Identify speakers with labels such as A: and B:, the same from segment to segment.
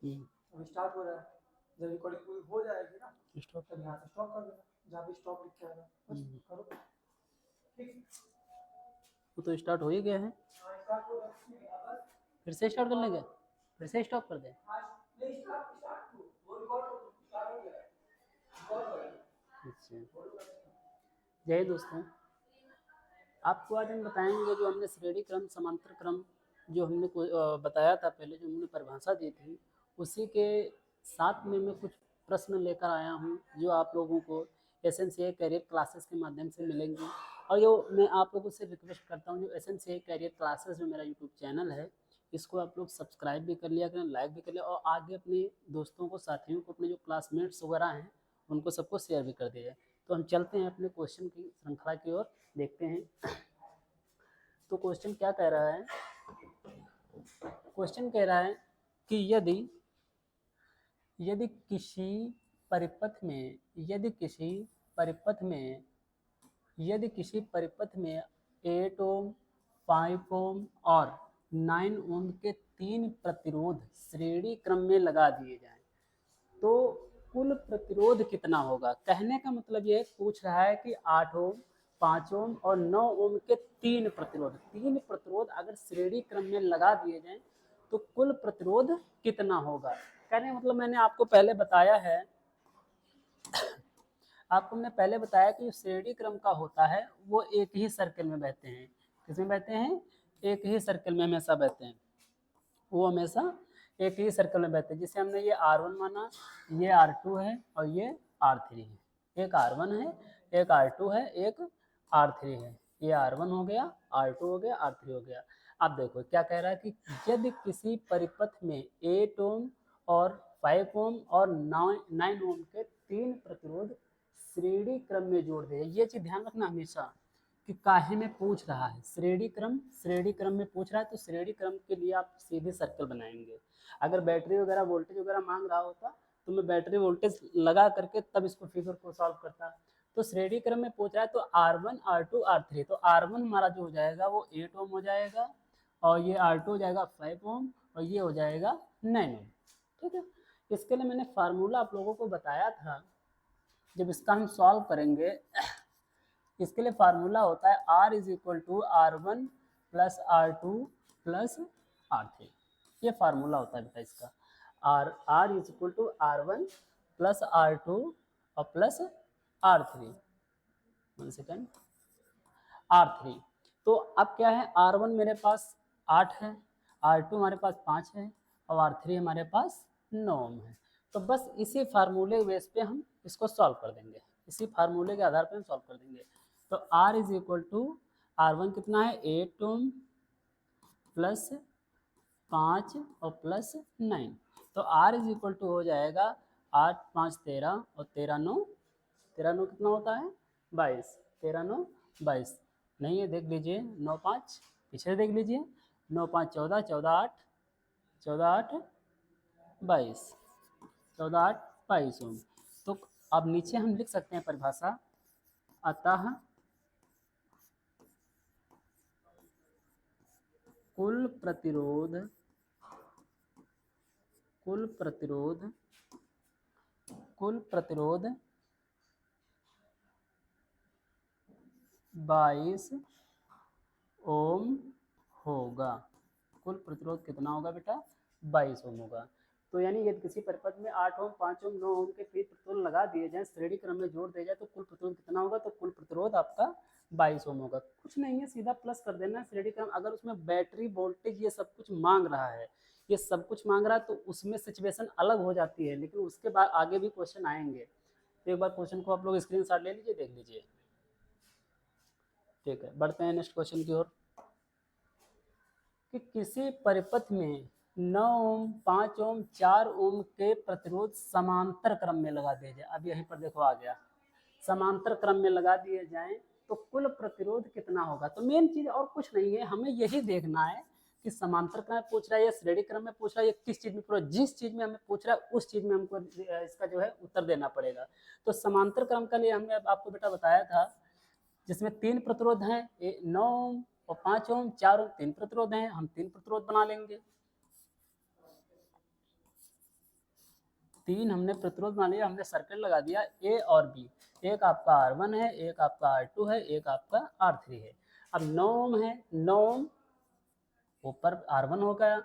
A: अभी स्टार्ट हो रहा है, जब रिकॉर्डिंग पूरी हो जाएगी ना
B: स्टॉप
A: तब यहाँ से स्टॉप कर देना, जहाँ पे स्टॉप लिख के आएगा बस करो। ठीक,
B: वो तो स्टार्ट हो ही गया है,
A: हाँ स्टार्ट हो रहा है,
B: फिर से स्टार्ट कर लेंगे, फिर से स्टॉप कर दें।
A: नहीं स्टार्ट स्टार्ट वो रिकॉर्ड स्टार्ट हो गया, रिकॉर्ड हो गया।
B: अच्छा, जय दोस्तों, आपको आज हम बताएंगे जो हमने श्रेणी क्रम समांतर क्रम जो हमने बताया था पहले, जो हमने परिभाषा दी थी, उसी के साथ में मैं कुछ प्रश्न लेकर आया हूँ जो आप लोगों को एसएनसीआई कैरियर क्लासेस के माध्यम से मिलेंगे। और जो मैं आप लोगों से रिक्वेस्ट करता हूँ, जो एसएनसीआई कैरियर क्लासेस जो मेरा यूट्यूब चैनल है, इसको आप लोग सब्सक्राइब भी कर लिया करें, लाइक भी कर लिया, और आगे अपने दोस्तों को, साथियों को, अपने जो क्लासमेट्स वगैरह हैं उनको सबको शेयर भी कर दिया। तो हम चलते हैं अपने क्वेश्चन की श्रृंखला की ओर, देखते हैं। तो क्वेश्चन क्या कह रहा है, क्वेश्चन कह रहा है कि यदि यदि किसी परिपथ में यदि किसी परिपथ में यदि किसी परिपथ में 8 ओम, 5 ओम और 9 ओम के 3 प्रतिरोध श्रेणी क्रम में लगा दिए जाएं, तो कुल प्रतिरोध कितना होगा। कहने का मतलब ये पूछ रहा है कि 8 ओम, 5 ओम और 9 ओम के 3 प्रतिरोध अगर श्रेणी क्रम में लगा दिए जाएं तो कुल प्रतिरोध कितना होगा। कहने का मतलब मैंने आपको पहले बताया है, आपको मैंने पहले बताया कि जो श्रेणी क्रम का होता है वो एक ही सर्कल में बहते हैं। किसमें बहते हैं? एक ही सर्कल में हमेशा बहते हैं, वो हमेशा एक ही सर्कल में बहते हैं। जिसे हमने ये R1 माना, ये R2 है और ये R3 है। एक R1 है, एक R2 है, एक R3 है। ये R1 हो गया, R2 हो गया, R3 हो गया। अब देखो क्या कह रहा है कि यदि किसी परिपथ में 8 ओम और 5 ओम और 9 ओम के 3 प्रतिरोध श्रेणी क्रम में जोड़ दिए। ये चीज ध्यान रखना हमेशा कि काहे में पूछ रहा है, श्रेणी क्रम में पूछ रहा है, तो श्रेणी क्रम के लिए आप सीधे सर्कल बनाएंगे। अगर बैटरी वगैरह वोल्टेज वगैरह मांग रहा होता तो मैं बैटरी वोल्टेज लगा करके तब इसको फिगर को सॉल्व करता। तो श्रेणी क्रम में पूछ रहा है तो R1, R2, R3, तो R1 हमारा जो हो जाएगा वो 8 ओम हो जाएगा, और ये R2 हो जाएगा 5 ओम, और ये हो जाएगा 9 ओम। ठीक है, इसके लिए मैंने फार्मूला आप लोगों को बताया था। जब इसका हम सॉल्व करेंगे, इसके लिए फार्मूला होता है R is equal to R1 plus R2 plus R3। ये फार्मूला होता है बेटा इसका, R is equal to R1 plus R2 और प्लस R3। 1 second, R3। तो अब क्या है, R1 मेरे पास 8 है, R2 हमारे पास 5 है और R3 हमारे पास 9 है। तो बस इसी फार्मूले बेस पे हम इसको सॉल्व कर देंगे, इसी फार्मूले के आधार पे हम सॉल्व कर देंगे। तो R is equal to R1 कितना है 8 ओम प्लस 5 और प्लस 9। तो R इज इक्वल टू हो जाएगा 8 5 13 और 13 9, 13 9 कितना होता है 22, 13 9 22। नहीं है देख लीजिए, 9 5 पीछे देख लीजिए, 9 5 14, 14 8, 14 8 22, 14 8 22 ओम। तो अब नीचे हम लिख सकते हैं परिभाषा, अतः कुल प्रतिरोध कुल प्रतिरोध कुल प्रतिरोध 22 ओम होगा। कुल प्रतिरोध कितना होगा बेटा? 22 ओम होगा। तो यानी यदि किसी परिपथ में 8 ओम, 5 ओम, 9 ओम के 3 प्रतिरोध लगा दिए जाएं, श्रेणी क्रम में जोड़ दिया जाए, तो कुल प्रतिरोध कितना होगा? तो कुल प्रतिरोध आपका 22 ओम होगा। कुछ नहीं है, सीधा प्लस कर देना श्रेणी क्रम। अगर उसमें बैटरी वोल्टेज ये सब कुछ मांग रहा है, ये सब कुछ मांग रहा है, तो उसमें सिचुएशन अलग हो जाती है, लेकिन उसके बाद आगे भी क्वेश्चन आएंगे। तो एक बार क्वेश्चन को आप लोग स्क्रीनशॉट ले लीजिए, देख लीजिए। ठीक है, बढ़ते हैं नेक्स्ट क्वेश्चन की ओर। कि किसी परिपथ में 9 ओम, 5 ओम, 4 ओम के प्रतिरोध समांतर क्रम में लगा दिए जाए। अब यहीं पर देखो आ गया, समांतर क्रम में लगा दिए जाएं तो कुल प्रतिरोध कितना होगा। तो मेन चीज और कुछ नहीं है, हमें यही देखना है कि समांतर क्रम में पूछ रहा है या श्रेणी क्रम में पूछ रहा है या किस चीज में पूछ रहा है। जिस चीज में हमें पूछ रहा है उस चीज में हमको इसका जो है उत्तर देना पड़ेगा। तो समांतर क्रम के लिए हमने आपको बेटा बताया था, जिसमें 3 प्रतिरोध हैं, 9 ओम और 5 ओम, 4 ओम, 3 प्रतिरोध हैं, हम 3 प्रतिरोध बना लेंगे। तीन हमने प्रतिरोध मान लिया, हमने सर्किल लगा दिया ए और बी। एक आपका R1 है, एक आपका R2 है, एक आपका R3 है। अब 9 ओम है, 9 ओम ऊपर R1 हो गया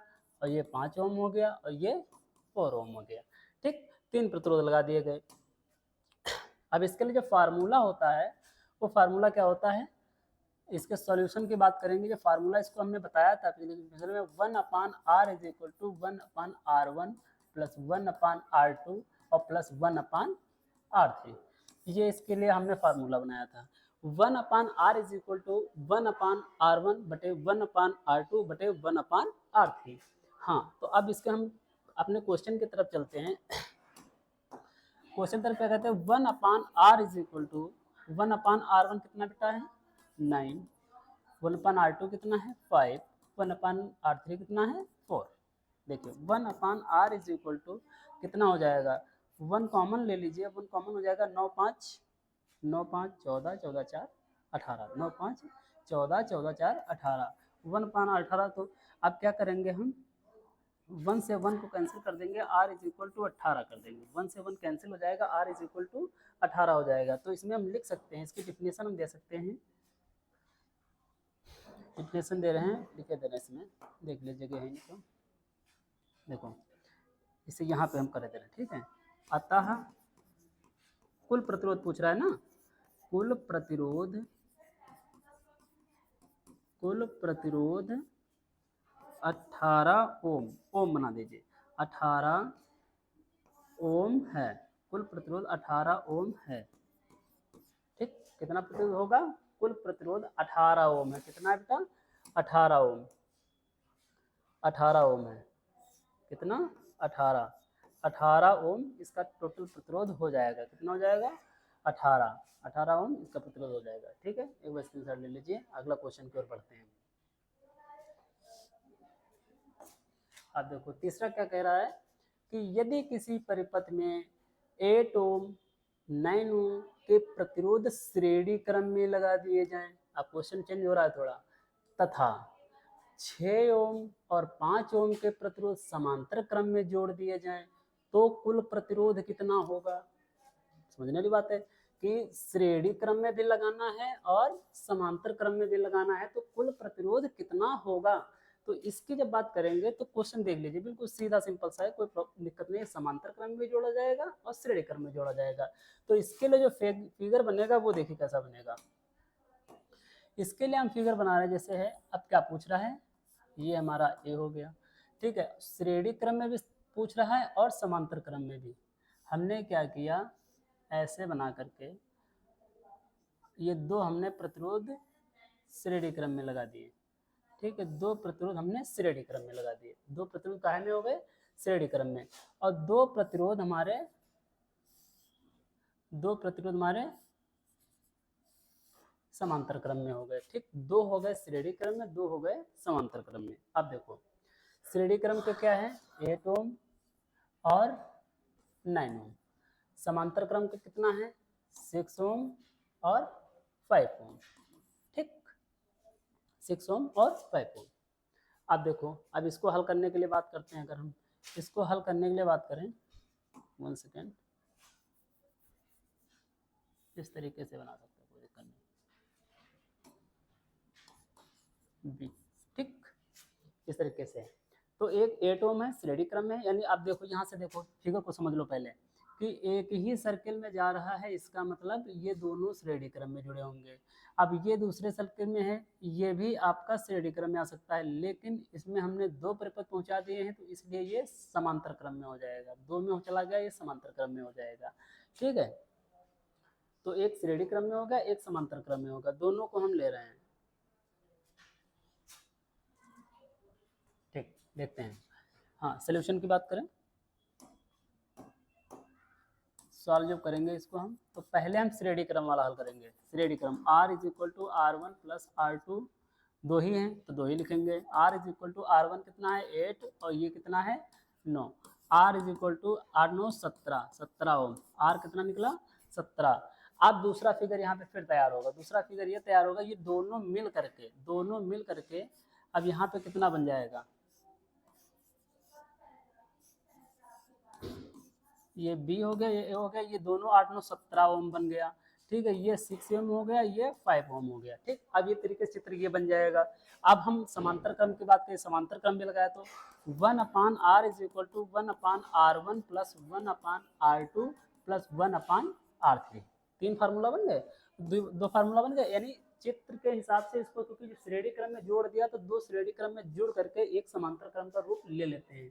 B: और ये 5 ओम हो गया और ये 4 ओम हो गया। ठीक, तीन प्रतिरोध लगा दिए गए। अब इसके लिए जो फार्मूला होता है वो फार्मूला क्या होता है, इसके सॉल्यूशन की बात करेंगे। जो फार्मूला इसको हमने बताया था पिछले में, 1/R is equal to 1/R1 plus 1/R2 और प्लस 1/R3। ये इसके लिए हमने फार्मूला बनाया था। 1/R is equal to 1/R1 बटे 1/R2 बटे 1/R3। हाँ, तो अब इसके हम अपने क्वेश्चन की तरफ चलते हैं। क्वेश्चन तरफ क्या कहते हैं, 1/R is equal to 1/R1 कितना बेटा है 9, 1/R2 कितना है 5, 1/R3 कितना है 4। देखिए 1/R इज इक्वल टू कितना हो जाएगा, 1 कॉमन ले लीजिए, 1 कॉमन हो जाएगा 9 5 14 14 4 18, 9 5 14 14 4 18, 1/18। तो अब क्या करेंगे हम, 1 से 1 को कैंसिल कर देंगे, R इज इक्वल टू 18 कर देंगे। 1 से 1 कैंसिल हो जाएगा, R इज इक्वल टू 18 हो जाएगा। तो इसमें हम लिख सकते हैं, इसकी डिफिनेशन हम दे सकते हैं। डिफिनेशन दे रहे हैं, लिखे दे रहे हैं इसमें, देख लीजिएगा है इनको। देखो इसे यहाँ पे हम कर दे रहे हैं, ठीक है। अतः कुल प्रतिरोध पूछ रहा है ना, कुल प्रतिरोध 18 ओम, ओम बना दीजिए, 18 ओम है। कुल प्रतिरोध 18 ओम है। ठीक, कितना प्रतिरोध होगा, कुल प्रतिरोध 18 ओम है। कितना है बेटा 18 ओम, 18 ओम है। कितना 18 ओम इसका टोटल प्रतिरोध हो जाएगा। कितना हो जाएगा 18 ओम इसका प्रतिरोध हो जाएगा। ठीक है, एक बार स्क्रीनशॉट ले लीजिए, अगला क्वेश्चन की ओर बढ़ते हैं। अब देखो तीसरा क्या कह रहा है कि यदि किसी परिपथ में 8 ओम 9 ओम के प्रतिरोध श्रेणी क्रम में लगा दिए जाएं, अब क्वेश्चन चेंज हो रहा है थोड़ा, तथा 6 ओम और 5 ओम के प्रतिरोध समांतर क्रम में जोड़ दिए जाएं, तो कुल प्रतिरोध कितना होगा। समझने वाली बात है कि श्रेणी क्रम में भी लगाना है और समांतर क्रम में भी लगाना है, तो कुल प्रतिरोध कितना होगा। तो इसकी जब बात करेंगे तो क्वेश्चन देख लीजिए, बिल्कुल सीधा सिंपल सा है, कोई दिक्कत नहीं है। समांतर क्रम में जोड़ा जाएगा और श्रेणी क्रम में जोड़ा जाएगा। तो इसके लिए जो फिगर बनेगा वो देखिए कैसा बनेगा। इसके लिए हम फिगर बना रहे हैं, जैसे है, अब क्या पूछ रहा है, ये हमारा ए हो गया, ठीक है। श्रेणी क्रम में भी पूछ रहा है और समांतर क्रम में भी। हमने क्या किया, ऐसे बना करके ये दो हमने प्रतिरोध श्रेणी क्रम में लगा दिए। ठीक है, दो प्रतिरोध हमने श्रेणी क्रम में लगा दिए। दो प्रतिरोध काहे में हो गए, श्रेणी क्रम में। और दो प्रतिरोध हमारे समांतर क्रम में हो गए। ठीक, दो हो गए श्रेणी क्रम में, दो हो गए समांतर क्रम में। अब देखो श्रेणी क्रम के क्या है 8 ओम और 9 ओम, समांतर क्रम का कितना है 6 ओम और 5 ओम। ठीक, 6 ओम और 5 ओम। अब देखो, अब इसको हल करने के लिए बात करते हैं। अगर हम इसको हल करने के लिए बात करें, 1 सेकेंड, इस तरीके से बना सकते हैं, कोई दिक्कत नहीं। बी, ठीक, इस तरीके से। तो एक 8 ओम है श्रेणी क्रम में, यानी आप देखो यहाँ से देखो फिगर को समझ लो पहले कि एक ही सर्किल में जा रहा है, इसका मतलब ये दोनों श्रेणी क्रम में जुड़े होंगे। अब ये दूसरे सर्किल में है, ये भी आपका श्रेणी क्रम में आ सकता है, लेकिन इसमें हमने दो परिपथ पहुंचा दिए हैं, तो इसलिए ये समांतर क्रम में हो जाएगा। दो में चला गया, ये समांतर क्रम में हो जाएगा। ठीक है, तो एक श्रेणी क्रम में होगा, एक समांतर क्रम में होगा, दोनों को हम ले रहे हैं। ठीक, देखते हैं। हाँ, सोल्यूशन की बात करें, सॉल्व जब करेंगे इसको हम, तो पहले हम श्रेणी क्रम वाला हल करेंगे। श्रेणी क्रम R is equal to R1 plus R2, दो ही हैं तो दो ही लिखेंगे। R is equal to R1 कितना है 8 और ये कितना है 9। R is equal to 8 9 17 ohm, R कितना निकला 17। अब दूसरा फिगर यहाँ पे फिर तैयार होगा। दूसरा फिगर ये तैयार होगा, ये दोनों मिल करके अब यहाँ पे कितना बन जाएगा, ये बी हो गया, ये ए हो गया, ये दोनों 8 9 17 ओम बन गया। ठीक है, ये 6 ओम हो गया, ये 5 ओम हो गया। ठीक, अब ये तरीके से चित्र ये बन जाएगा। अब हम समांतर क्रम की बात करें, समांतर क्रम भी लगाया तो 1/r is equal to 1/r1 plus 1/r2 plus 1/r3। 3 formula बन गए, दो फार्मूला बन गए। यानी चित्र के हिसाब से इसको, क्योंकि श्रेणी क्रम में जोड़ दिया तो दो श्रेणी क्रम में जुड़ करके एक समांतर क्रम का रूप ले लेते हैं।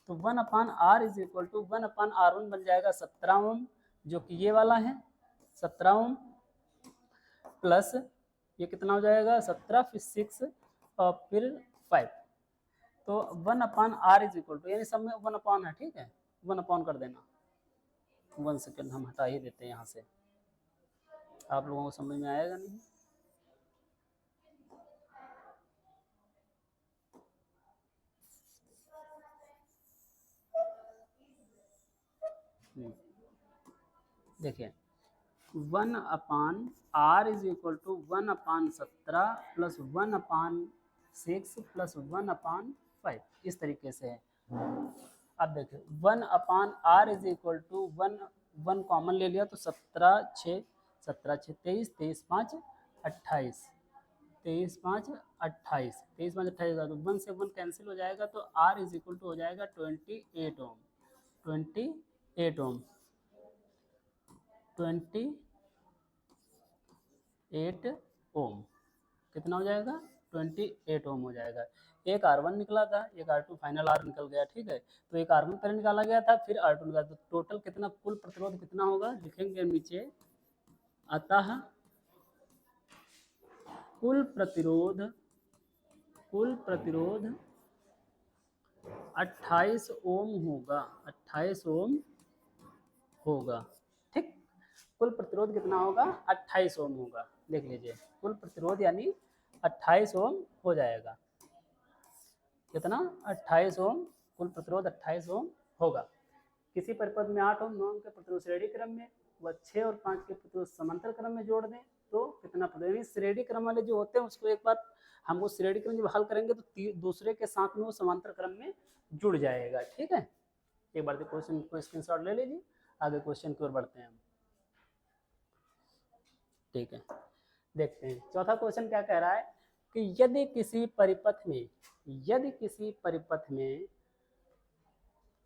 B: तो 1/r is equal to 1/r1 बन जाएगा 17 ओम, जो कि ये वाला है 17 ओम, प्लस ये कितना हो जाएगा 17 फिर 6 और फिर 5। तो 1/r इज इक्वल टू, यानी सब में 1 है। ठीक है, 1 कर देना। 1 सेकेंड हम हटा ही देते हैं यहाँ से, आप लोगों को समझ में आएगा नहीं। देखिए 1/r is equal to 1/17 plus 1/6 plus 1/5, इस तरीके से है। अब देखिए 1/r is equal to 1 common ले लिया तो 17 6 23 23 5 28, 23 5 28, 23 5 28 तो 1 से 1 कैंसिल हो जाएगा, तो r इज इक्वल टू हो जाएगा 28 ओम। 28 ओम, 28 ओम कितना हो जाएगा 28 ओम हो जाएगा। एक R1 निकला था, एक R2 फाइनल R निकल गया। ठीक है, तो एक R1 पहले निकाला गया था, फिर R2 निकाला, तो टोटल कितना, कुल प्रतिरोध कितना होगा लिखेंगे नीचे। अतः कुल प्रतिरोध 28 ओम होगा, 28 ओम होगा। ठीक, कुल प्रतिरोध कितना होगा 28 ओम होगा। देख लीजिए कुल प्रतिरोध यानी 28 ओम हो जाएगा। कितना 28 ओम, कुल प्रतिरोध 28 ओम होगा। किसी परिपथ में 8 ओम 9 ओम के प्रतिरोध श्रेणी क्रम में व 6 और 5 के प्रतिरोध समांतर क्रम में जोड़ दें तो कितना प्रतिरोध। श्रेणी क्रम वाले जो होते हैं उसको एक बार हम वो श्रेणी क्रम जब हल करेंगे तो दूसरे के साथ में वो समांतर क्रम में जुड़ जाएगा। ठीक है, एक बार क्वेश्चन को स्क्रीनशॉट ले लीजिए, आगे क्वेश्चन की ओर बढ़ते हैं हम। ठीक है, देखते हैं चौथा क्वेश्चन क्या कह रहा है कि यदि किसी परिपथ में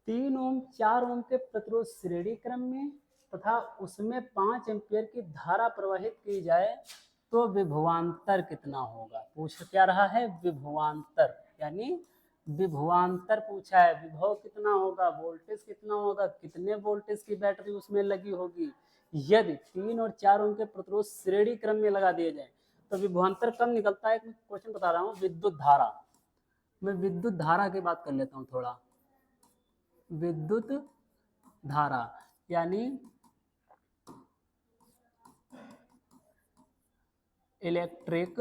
B: 3 ओम 4 ओम के प्रतिरोध श्रेणी क्रम में तथा उसमें 5 एम्पियर की धारा प्रवाहित की जाए तो विभवांतर कितना होगा। पूछ क्या रहा है, विभवांतर, यानी विभवांतर पूछा है। विभव कितना होगा, वोल्टेज कितना होगा, कितने वोल्टेज की बैटरी उसमें लगी होगी। यदि 3 और 4 ओम के प्रतिरोध श्रेणी क्रम में लगा दिए जाए तो विभवांतर कम निकलता है। क्वेश्चन बता रहा हूँ विद्युत धारा, मैं विद्युत धारा की बात कर लेता हूँ थोड़ा। विद्युत धारा यानी इलेक्ट्रिक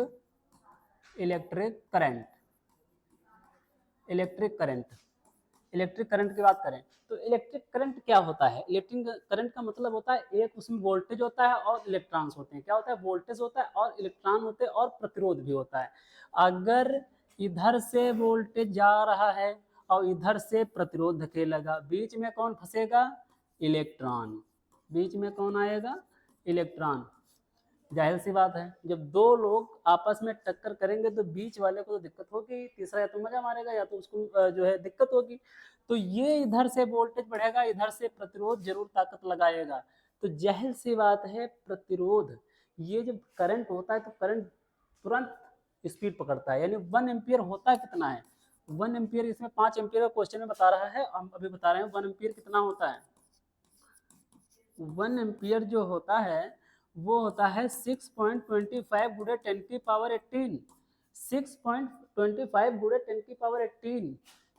B: करंट। इलेक्ट्रिक करंट की बात करें तो इलेक्ट्रिक करंट क्या होता है। इलेक्ट्रिक करंट का मतलब होता है एक उसमें वोल्टेज होता है और इलेक्ट्रॉन्स होते हैं। क्या होता है, वोल्टेज होता है और इलेक्ट्रॉन होते हैं और प्रतिरोध भी होता है। अगर इधर से वोल्टेज जा रहा है और इधर से प्रतिरोध धकेलेगा, बीच में कौन फंसेगा, इलेक्ट्रॉन। बीच में कौन आएगा, इलेक्ट्रॉन। जाहिर सी बात है जब दो लोग आपस में टक्कर करेंगे तो बीच वाले को तो दिक्कत होगी, तीसरा या तो मजा मारेगा या तो उसको जो है दिक्कत होगी। तो ये इधर से वोल्टेज बढ़ेगा, इधर से प्रतिरोध जरूर ताकत लगाएगा। तो जाहिर सी बात है प्रतिरोध, ये जब करंट होता है तो करंट तुरंत स्पीड पकड़ता है। यानी 1 एम्पियर होता कितना है, 1 एम्पियर, इसमें 5 एम्पियर का क्वेश्चन में बता रहा है, हम अभी बता रहे हैं 1 एम्पियर कितना होता है। 1 एम्पियर जो होता है वो होता है 6.25 गुणे 10 की पावर 18, 6.25 गुणे 10 की पावर 18,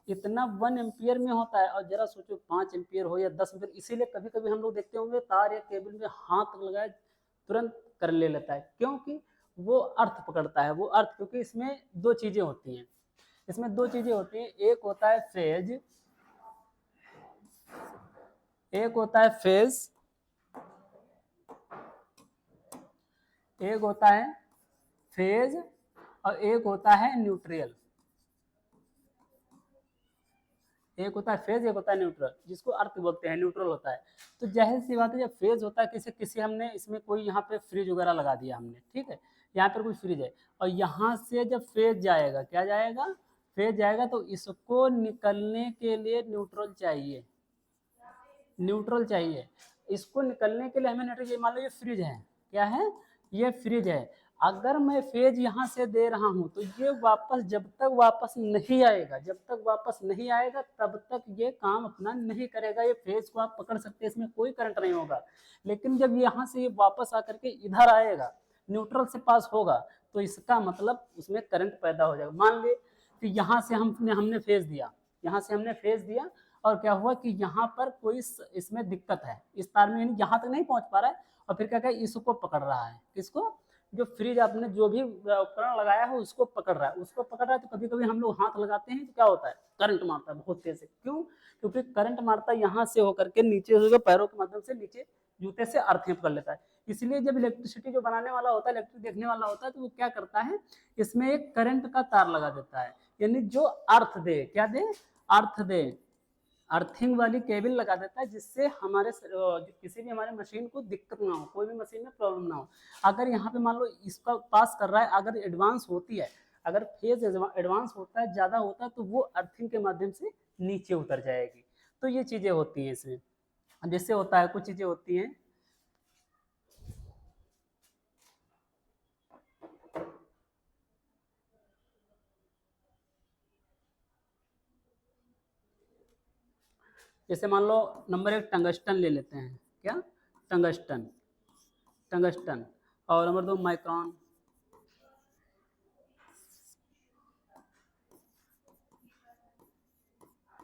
B: इतना 1 एम्पियर में होता है। और जरा सोचो 5 एम्पियर हो या 10 एम्पियर, इसीलिए कभी कभी हम लोग देखते होंगे तार या केबल में हाथ लगाए तुरंत कर ले लेता है, क्योंकि वो अर्थ पकड़ता है। वो अर्थ, क्योंकि इसमें दो चीजें होती हैं, एक होता है फेज, एक होता है फेज, एक होता है फेज और एक होता है न्यूट्रल। एक होता है फेज, एक होता है न्यूट्रल, जिसको अर्थ बोलते हैं, न्यूट्रल होता है। तो जाहिर सी बात है, जब फेज होता है किसी हमने इसमें कोई यहाँ पे फ्रिज वगैरह लगा दिया हमने, ठीक है, यहाँ पर कोई फ्रिज है, और यहाँ से जब फेज जाएगा, क्या जाएगा, फेज जाएगा, तो इसको निकलने के लिए न्यूट्रल चाहिए, न्यूट्रल चाहिए। इसको निकलने के लिए हमें न्यूट्रल चाहिए। मान लो ये फ्रिज है, क्या है, ये फ्रिज है, अगर मैं फेज यहाँ से दे रहा हूँ तो ये वापस जब तक वापस नहीं आएगा, जब तक वापस नहीं आएगा तब तक ये काम अपना नहीं करेगा। ये फेज को आप पकड़ सकते हैं, इसमें कोई करंट नहीं होगा। लेकिन जब यहाँ से ये वापस आकर के इधर आएगा, न्यूट्रल से पास होगा, तो इसका मतलब उसमें करंट पैदा हो जाएगा। मान ली कि यहाँ से हमने फेज दिया, यहाँ से हमने फेज दिया, और क्या हुआ कि यहाँ पर कोई इसमें दिक्कत है, इस तार में यहाँ तक नहीं पहुँच पा रहा है, और फिर क्या क्या इसको पकड़ रहा है, किसको, जो फ्रिज आपने जो भी उपकरण लगाया है उसको पकड़ रहा है, उसको पकड़ रहा है। तो कभी कभी हम लोग हाथ लगाते हैं तो क्या होता है, करंट मारता है बहुत तेज से। क्यों, क्योंकि करंट मारता है यहाँ से होकर के नीचे होकर पैरों के माध्यम से नीचे जूते से अर्थिंग कर लेता है। इसलिए जब इलेक्ट्रिसिटी जो बनाने वाला होता है, इलेक्ट्रिक देखने वाला होता है, तो वो क्या करता है, इसमें एक करंट का तार लगा देता है, यानी जो अर्थ दे, क्या दे, अर्थ दे, अर्थिंग वाली केबल लगा देता है, जिससे हमारे किसी भी हमारे मशीन को दिक्कत ना हो, कोई भी मशीन में प्रॉब्लम ना हो। अगर यहाँ पे मान लो इसका पास कर रहा है, अगर एडवांस होती है, अगर फेज एडवांस होता है, ज़्यादा होता है, तो वो अर्थिंग के माध्यम से नीचे उतर जाएगी। तो ये चीज़ें होती हैं इसमें, जिससे होता है, कुछ चीज़ें होती हैं। जैसे मान लो नंबर 1 टंगस्टन ले लेते हैं, क्या, टंगस्टन, टंगस्टन, और नंबर 2 माइक्रॉन,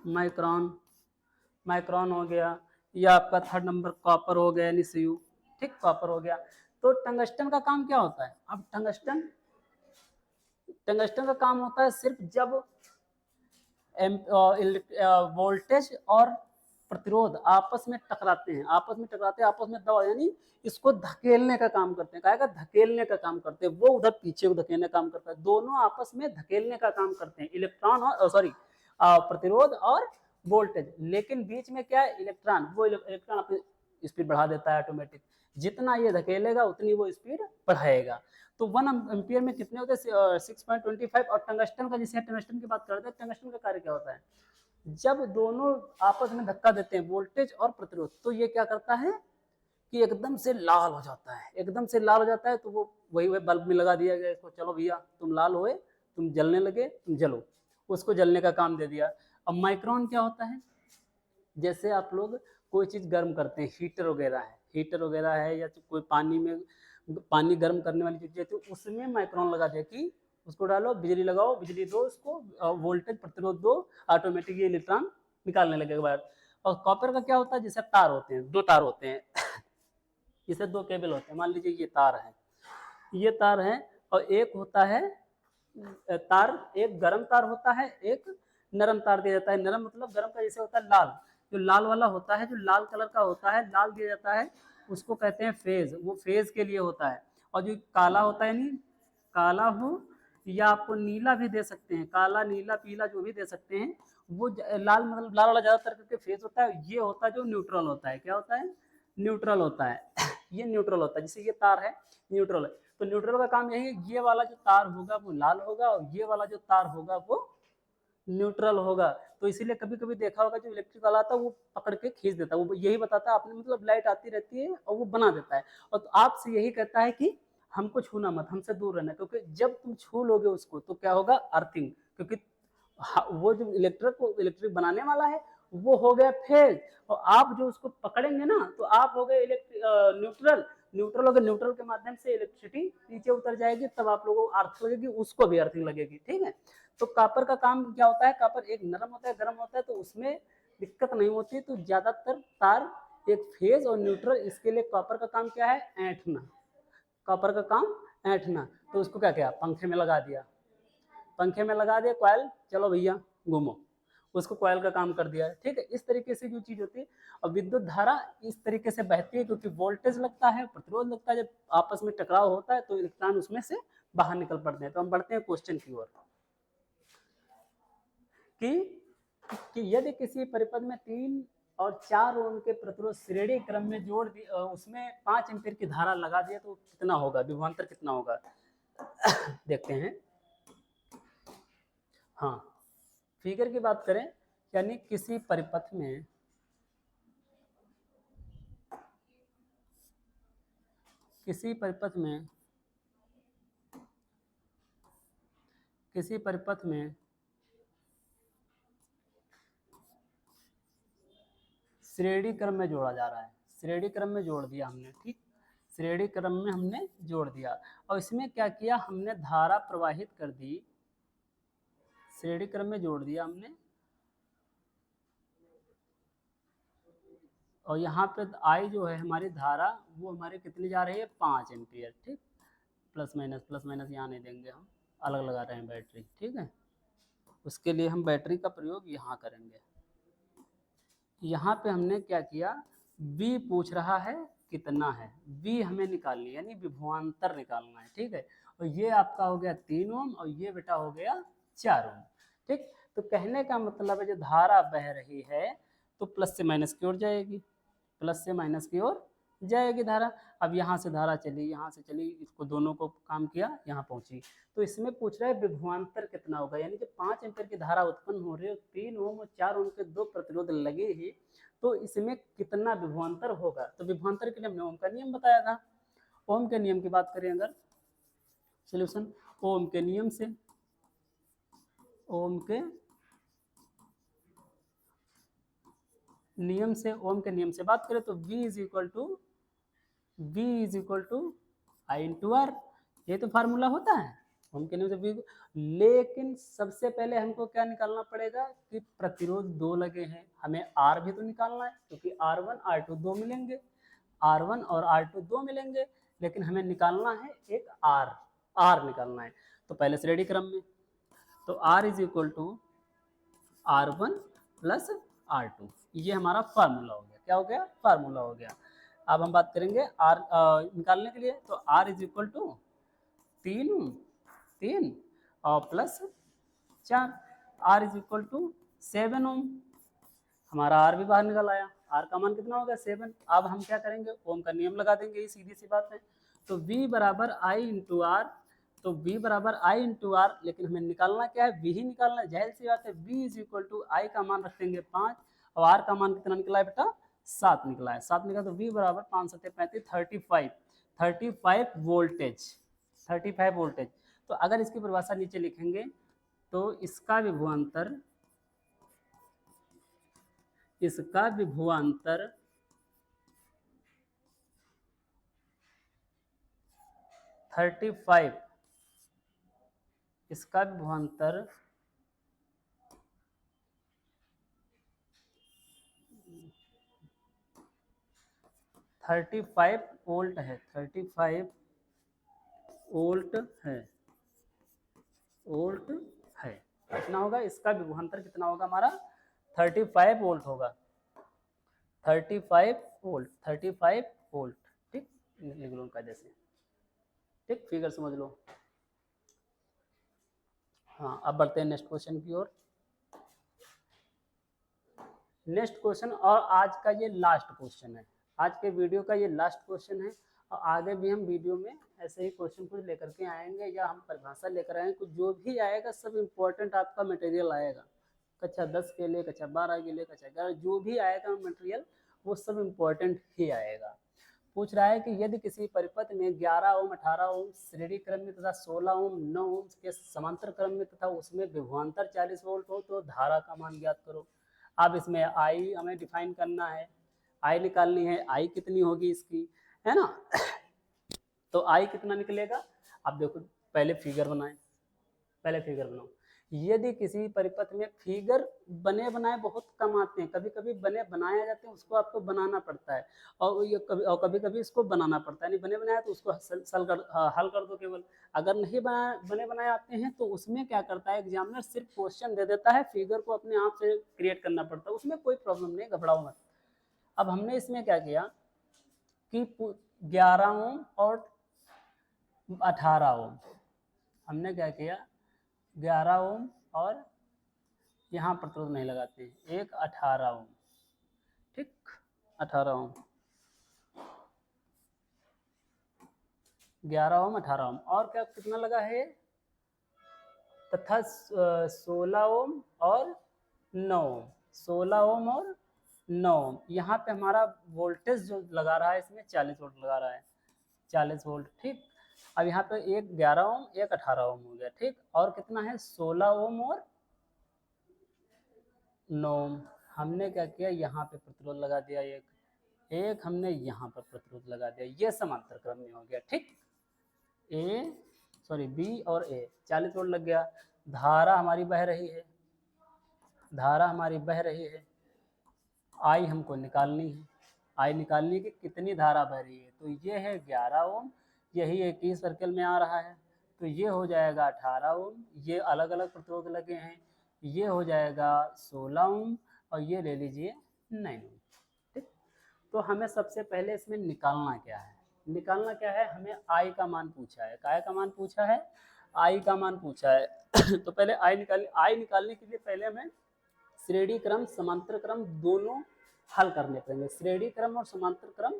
B: माइक्रॉन, माइक्रॉन हो गया, या आपका थर्ड नंबर कॉपर हो गया, यानी सीयू, ठीक, कॉपर हो गया। तो टंगस्टन का काम क्या होता है, अब टंगस्टन का काम होता है सिर्फ जब वोल्टेज और प्रतिरोध आपस में टकराते हैं, आपस में दबाव, यानी इसको धकेलने का काम करते हैं, कहेगा धकेलने का काम करते हैं, वो उधर पीछे को धकेलने का काम करता है, दोनों आपस में धकेलने का काम करते हैं, इलेक्ट्रॉन और सॉरी प्रतिरोध और वोल्टेज। लेकिन बीच में क्या है, इलेक्ट्रॉन, वो इलेक्ट्रॉन अपनी स्पीड बढ़ा देता है ऑटोमेटिक, जितना ये धकेलेगा उतनी वो स्पीड बढ़ाएगा। तो 1 एम्पियर में कितने होते हैं, 6.25। और टंगस्टन का, जैसे टंगस्टन की बात करते हैं, टंगस्टन का कार्य क्या होता है, जब दोनों आपस में धक्का देते हैं, वोल्टेज और प्रतिरोध, तो ये क्या करता है कि एकदम से लाल हो जाता है, एकदम से लाल हो जाता है। तो वो वही बल्ब में लगा दिया गया इसको, चलो भैया तुम लाल हुए, तुम जलने लगे, तुम जलो, उसको जलने का काम दे दिया। अब माइक्रोन क्या होता है, जैसे आप लोग कोई चीज़ गर्म करते हैं, हीटर वगैरह है, या तो कोई पानी गर्म करने वाली चीज़ है, तो उसमें माइक्रोन लगा दिया कि उसको डालो, बिजली लगाओ, बिजली दो, उसको वोल्टेज प्रतिरोध दो, ऑटोमेटिक ये इलेक्ट्रॉन निकालने लगेगा बाहर। और कॉपर का क्या होता है, जैसे तार होते हैं, 2 तार होते हैं इसे 2 केबल होते हैं। मान लीजिए ये तार है, और एक होता है तार, एक गर्म तार होता है, एक नरम तार दिया जाता है। नरम मतलब गर्म का जैसे होता है लाल, जो लाल वाला होता है, जो लाल कलर का होता है, लाल दिया जाता है, उसको कहते हैं फेज, वो फेज के लिए होता है। और जो काला होता है, यानी काला हो, या आपको नीला भी दे सकते हैं, काला, नीला, पीला जो भी दे सकते हैं, वो लाल मतलब लाल वाला ज़्यादातर करके फेज होता है। ये होता है जो न्यूट्रल होता है, क्या होता है, न्यूट्रल होता है ये न्यूट्रल होता है, जैसे ये तार है, न्यूट्रल है। तो न्यूट्रल का काम यही है, ये वाला जो तार होगा वो लाल होगा, और ये वाला जो तार होगा वो न्यूट्रल होगा। तो इसीलिए कभी कभी देखा होगा, जो इलेक्ट्रिक वाला आता है वो पकड़ के खींच देता है, वो यही बताता है आपने, मतलब लाइट आती रहती है और वो बना देता है, और तो आपसे यही कहता है कि हमको छूना मत, हमसे दूर रहना, क्योंकि जब तुम छू लोगे उसको तो क्या होगा, अर्थिंग, क्योंकि वो जो इलेक्ट्रिक बनाने वाला है वो हो गया फेज, और आप जो उसको पकड़ेंगे ना, तो आप हो गए न्यूट्रल हो गए। न्यूट्रल के माध्यम से इलेक्ट्रिसिटी नीचे उतर जाएगी, तब आप लोगों को अर्थ लगेगी, उसको भी अर्थिंग लगेगी, ठीक है। तो कॉपर का काम क्या होता है, कॉपर एक नरम होता है, गर्म होता है, तो उसमें दिक्कत नहीं होती। तो ज्यादातर तार एक फेज और न्यूट्रल, इसके लिए कॉपर का काम क्या है, ऐंठना, कॉपर का काम ऐंठना। तो उसको क्या किया, पंखे में लगा दिया, कॉइल, चलो भैया घूमो, उसको कॉइल का काम कर दिया है, ठीक है। इस तरीके से जो चीज होती है, और विद्युत धारा इस तरीके से बहती है, क्योंकि वोल्टेज लगता है, प्रतिरोध लगता है, जब आपस में टकराव होता है तो इलेक्ट्रॉन उसमें से बाहर निकल पड़ते हैं। तो हम बढ़ते हैं क्वेश्चन की ओर, कि कि यदि किसी परिपथ में 3 और 4 ओम के प्रतिरोध श्रेणी क्रम में जोड़ दी, उसमें 5 एम्पीयर की धारा लगा दिया तो कितना होगा, विभवांतर कितना होगा? देखते हैं। हाँ, फिगर की बात करें, यानी किसी परिपथ में किसी परिपथ में श्रेणी क्रम में जोड़ा जा रहा है, श्रेणी क्रम में जोड़ दिया हमने, ठीक, श्रेणी क्रम में हमने जोड़ दिया और इसमें क्या किया, हमने धारा प्रवाहित कर दी, श्रेणी क्रम में जोड़ दिया हमने और यहाँ पे आई जो है हमारी धारा वो हमारे कितनी जा रही है, 5 एम्पियर, ठीक, प्लस माइनस यहाँ नहीं देंगे, हम अलग लगा रहे हैं बैटरी, ठीक है, उसके लिए हम बैटरी का प्रयोग यहाँ करेंगे। यहाँ पे हमने क्या किया, V पूछ रहा है कितना है, V हमें निकालनी है, यानी विभवांतर निकालना है, ठीक है, और ये आपका हो गया 3 ओम और ये बेटा हो गया 4 ओम, ठीक। तो कहने का मतलब है जो धारा बह रही है तो प्लस से माइनस की ओर जाएगी, प्लस से माइनस की ओर जाएगी धारा। अब यहाँ से धारा चली, यहाँ से चली, इसको दोनों को काम किया, यहाँ पहुँची, तो इसमें पूछ रहा है विभवांतर कितना होगा, यानी जब 5 एम्पीयर की धारा उत्पन्न हो रही है, 3 ओम और 4 ओम के 2 प्रतिरोध लगे हैं, तो इसमें कितना विभवांतर होगा। तो विभवांतर के लिए हमने ओम का नियम बताया था। ओम के नियम की बात करें अगर, सॉल्यूशन ओम के नियम से, ओम के नियम से बात करें तो V is equal to I into R, ये तो फार्मूला होता है ओम के नियम से V। लेकिन सबसे पहले हमको क्या निकालना पड़ेगा कि प्रतिरोध 2 लगे हैं, हमें R भी तो निकालना है, क्योंकि R1 R2 2 मिलेंगे, R1 और R2 2 मिलेंगे, लेकिन हमें निकालना है एक R निकालना है। तो पहले श्रेणी क्रम में, तो R is equal to R1 plus R2, ये हमारा फार्मूला हो गया। क्या हो गया, फार्मूला हो गया। अब हम बात करेंगे R निकालने के लिए, तो R इज इक्वल टू 3 और plus 4, R is equal to 7 ohm, हमारा R भी बाहर निकल आया, R का मान कितना हो गया 7। अब हम क्या करेंगे, ओम का नियम लगा देंगे, ये सीधी सी बात है। तो V बराबर I इंटू आर, तो V बराबर I इंटू आर, लेकिन हमें निकालना क्या है, V ही निकालना है, जाहिर सी बात है। V इज इक्वल टू आई का मान रखेंगे 5 और R का मान कितना निकला है बेटा, 7 निकला है, 7 निकला, तो V बराबर 5 7 35 35 वोल्टेज, 35 वोल्टेज। तो अगर इसकी परिभाषा नीचे लिखेंगे तो इसका विभवांतर 35, इसका विभवांतर 35 वोल्ट है, 35 वोल्ट है। कितना होगा, इसका विभवांतर कितना होगा हमारा, 35 वोल्ट होगा, 35 वोल्ट, ठीक, लिख लो उनका जैसे, ठीक, फिगर समझ लो। हाँ, अब बढ़ते हैं नेक्स्ट क्वेश्चन की ओर। नेक्स्ट क्वेश्चन, और आज का ये लास्ट क्वेश्चन है, आज के वीडियो का ये लास्ट क्वेश्चन है, और आगे भी हम वीडियो में ऐसे ही क्वेश्चन कुछ लेकर के आएंगे, या हम परिभाषा लेकर आएंगे, कुछ जो भी आएगा सब इम्पोर्टेंट आपका मटेरियल आएगा, कक्षा 10 के लिए, कक्षा 12 के लिए, कक्षा 11, जो भी आएगा मटेरियल वो सब इम्पोर्टेंट ही आएगा। पूछ रहा है कि यदि किसी परिपथ में 11 ओम 18 ओम श्रेणी क्रम में तथा 16 ओम 9 ओम के समांतर क्रम में तथा उसमें विभवांतर 40 वोल्ट हो तो धारा का मान ज्ञात करो। अब इसमें आई हमें डिफाइन करना है, आई निकालनी है, आई कितनी होगी इसकी, है ना। तो आई कितना निकलेगा, अब देखो पहले फिगर बनाओ। यदि किसी परिपथ में फिगर बने बनाए बहुत कम आते हैं, कभी कभी बने बनाए जाते हैं, उसको आपको बनाना पड़ता है, और ये कभी कभी इसको बनाना पड़ता है, नहीं बने बनाए तो उसको हल कर दो केवल। अगर नहीं बने बनाए आते हैं तो उसमें क्या करता है एग्जामिनर, सिर्फ क्वेश्चन दे देता है, फिगर को अपने आप से क्रिएट करना पड़ता है, उसमें कोई प्रॉब्लम नहीं, घबराओ मत। अब हमने इसमें क्या किया कि 11 ओम और 18 ओम, हमने क्या किया 11 ओम और यहाँ प्रतिरोध नहीं लगाते हैं। एक 18 ओम, ठीक, 18 ओम, 11 ओम, 18 ओम, और क्या कितना लगा है तथा 16 ओम और 9 ओम, 16 ओम और 9 ओम। यहाँ पे हमारा वोल्टेज जो लगा रहा है इसमें 40 वोल्ट लगा रहा है, 40 वोल्ट, ठीक। अब यहाँ पे एक 11 ओम एक 18 ओम हो गया, ठीक, और कितना है 16 ओम और 9 ओम। हमने क्या किया, यहाँ पे प्रतिरोध लगा दिया एक हमने यहाँ पर प्रतिरोध लगा दिया, ये समांतर क्रम में हो गया, ठीक। बी और ए 40 वोल्ट लग गया। धारा हमारी बह रही है, धारा हमारी बह रही है, आई हमको निकालनी है, आई निकालनी की कितनी धारा बह रही है, तो ये है 11 ओम, यही एक ही सर्कल में आ रहा है, तो ये हो जाएगा 18 ओम, ये अलग अलग प्रतिरोध लगे हैं, ये हो जाएगा 16 ओम, और ये ले लीजिए 9 ओम, ठीक। तो हमें सबसे पहले इसमें निकालना क्या है, निकालना क्या है, हमें आई का मान पूछा है, काय का मान पूछा है, आई का मान पूछा है तो पहले आई निकालने के लिए पहले हमें श्रेणी क्रम समांतर क्रम दोनों हल करने पड़ेंगे, श्रेणी क्रम और समांतर क्रम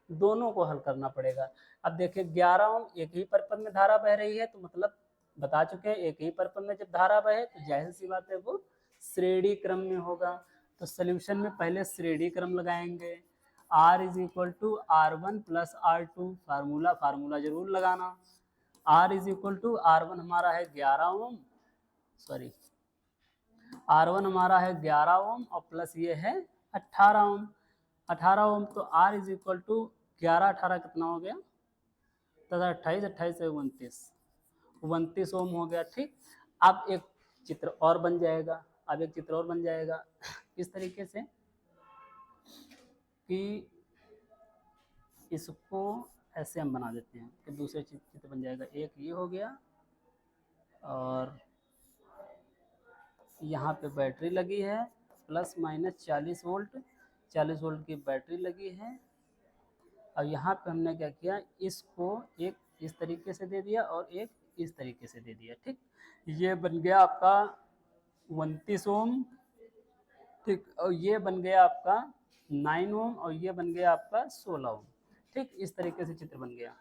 B: दोनों को हल करना पड़ेगा। अब देखिए 11 ओम एक ही परपथ में धारा बह रही है, तो मतलब बता चुके हैं एक ही परपथ में जब धारा बहे तो जाहिर सी बात है वो श्रेणी क्रम में होगा। तो सोल्यूशन में पहले श्रेणी क्रम लगाएंगे, R is equal to R1 plus R2, formula जरूर लगाना। R is equal to R1 हमारा है 11 ओम, R1 हमारा है 11 ओम और प्लस ये है 18 ओम, 18 ओम, तो R इज इक्वल टू 11 18 कितना हो गया, तथा 28 28 से 29 ओम हो गया, ठीक। अब एक चित्र और बन जाएगा, इस तरीके से कि इसको ऐसे हम बना देते हैं कि दूसरे चित्र बन जाएगा, एक ये हो गया और यहाँ पे बैटरी लगी है प्लस माइनस 40 वोल्ट की बैटरी लगी है। और यहाँ पे हमने क्या किया, इसको एक इस तरीके से दे दिया और एक इस तरीके से दे दिया, ठीक। ये बन गया आपका 29 ओम, ठीक, और ये बन गया आपका 9 ओम और ये बन गया आपका 16 ओम, ठीक। इस तरीके से चित्र बन गया,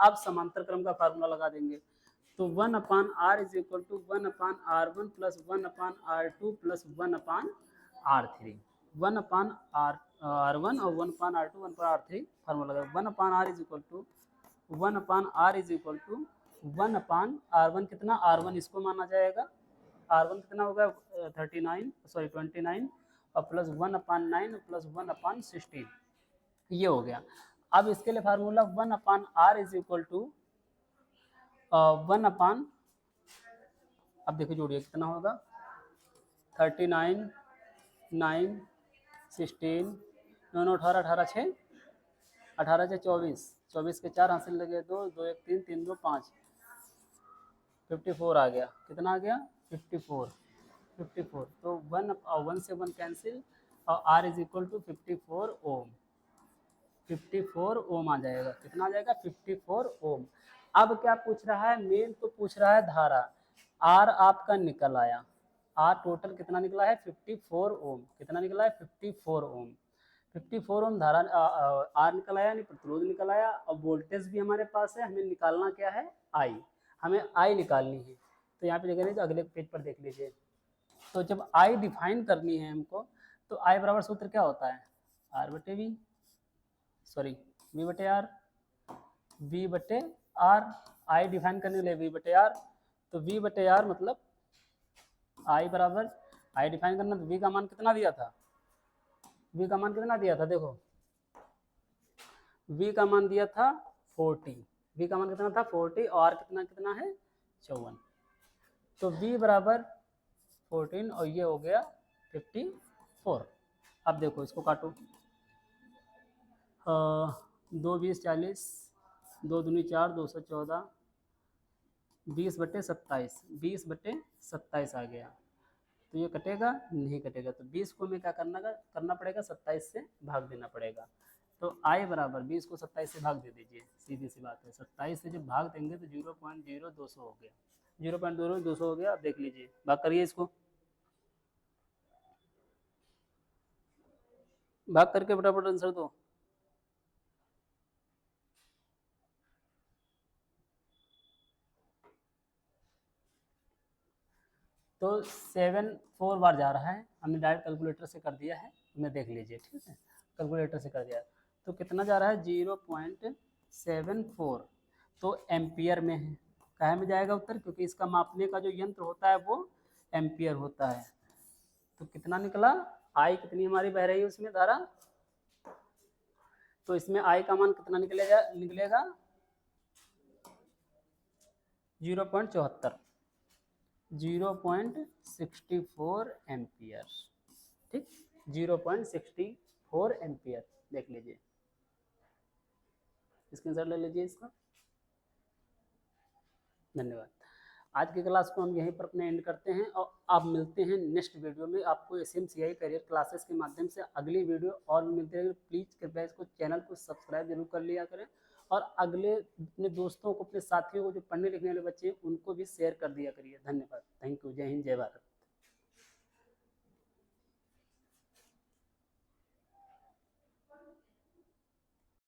B: अब समांतर क्रम का फार्मूला लगा देंगे, तो 1/r is equal to 1/r1 plus 1/r2 plus 1/r3, 1/r1 और 1/r2 1/r3 फार्मूला लगा, 1/r is equal to 1/r1 कितना, r1 इसको माना जाएगा, r1 कितना होगा 29 और प्लस 1/9 प्लस 1/16, ये हो गया। अब इसके लिए formula 1/r is equal to 1/, अब देखो जोड़िए कितना होगा 39 9 16 9 18 18 6 18 से 24 के 4 हासिल लगे 2 2 1 3 3 2 5 54 आ गया, कितना आ गया 54, तो 1 से 1 कैंसिल और r इज इक्वल टू 54 ओम आ जाएगा, कितना आ जाएगा 54 ओम। अब क्या पूछ रहा है, मेन तो पूछ रहा है धारा, R आपका निकल आया, R टोटल कितना निकला है 54 ओम, कितना निकला है 54 ओम, 54 ओम धारा R निकल आया, यानी प्रतिरोध निकल आया, और वोल्टेज भी हमारे पास है, हमें निकालना क्या है I, हमें I निकालनी है। तो यहाँ पे देखेंगे तो अगले पेज पर देख लीजिए, तो जब I डिफाइन करनी है हमको, तो I बराबर सूत्र क्या होता है V बटे R, I डिफाइन करने के लिए V बटे R, तो V बटे R मतलब I बराबर, I डिफाइन करना, तो V का मान कितना दिया था, देखो V का मान दिया था 40, V का मान कितना था 40 और R कितना है 54, तो V बराबर 14 और ये हो गया 54। अब देखो इसको काटो, 2 20 40, 2 दूनी 4 214, 20/27 आ गया, तो ये कटेगा नहीं कटेगा, तो 20 को हमें क्या करना पड़ेगा 27 से भाग देना पड़ेगा, तो I बराबर 20 को 27 से भाग दे दीजिए, सीधी सी बात है, 27 से जब भाग देंगे तो 0.0200 हो गया, 0.200 हो गया। अब देख लीजिए, भाग करिए इसको, भाग करके फटाफट आंसर दो। तो 7 4 बार जा रहा है, हमने डायरेक्ट कैलकुलेटर से कर दिया है, हमें देख लीजिए, ठीक है, कैलकुलेटर से कर दिया। तो कितना जा रहा है 0.74, तो एम्पियर में है, काहे में जाएगा उत्तर, क्योंकि इसका मापने का जो यंत्र होता है वो एम्पियर होता है। तो कितना निकला, आई कितनी हमारी बह रही है उसमें धारा, तो इसमें आई का मान कितना निकलेगा, 0.74, 0.64 एम्पियर, ठीक, 0.64 एम्पियर, देख लीजिए, स्क्रीनशॉट ले लीजिए इसका। धन्यवाद। आज की क्लास को हम यहीं पर अपने एंड करते हैं और आप मिलते हैं नेक्स्ट वीडियो में आपको SMCI करियर क्लासेस के माध्यम से अगली वीडियो और मिलते हैं। प्लीज़ कृपया इसको चैनल को सब्सक्राइब जरूर कर लिया करें और अगले अपने दोस्तों को, अपने साथियों को जो पढ़ने लिखने वाले बच्चे हैं उनको भी शेयर कर दिया करिए। धन्यवाद।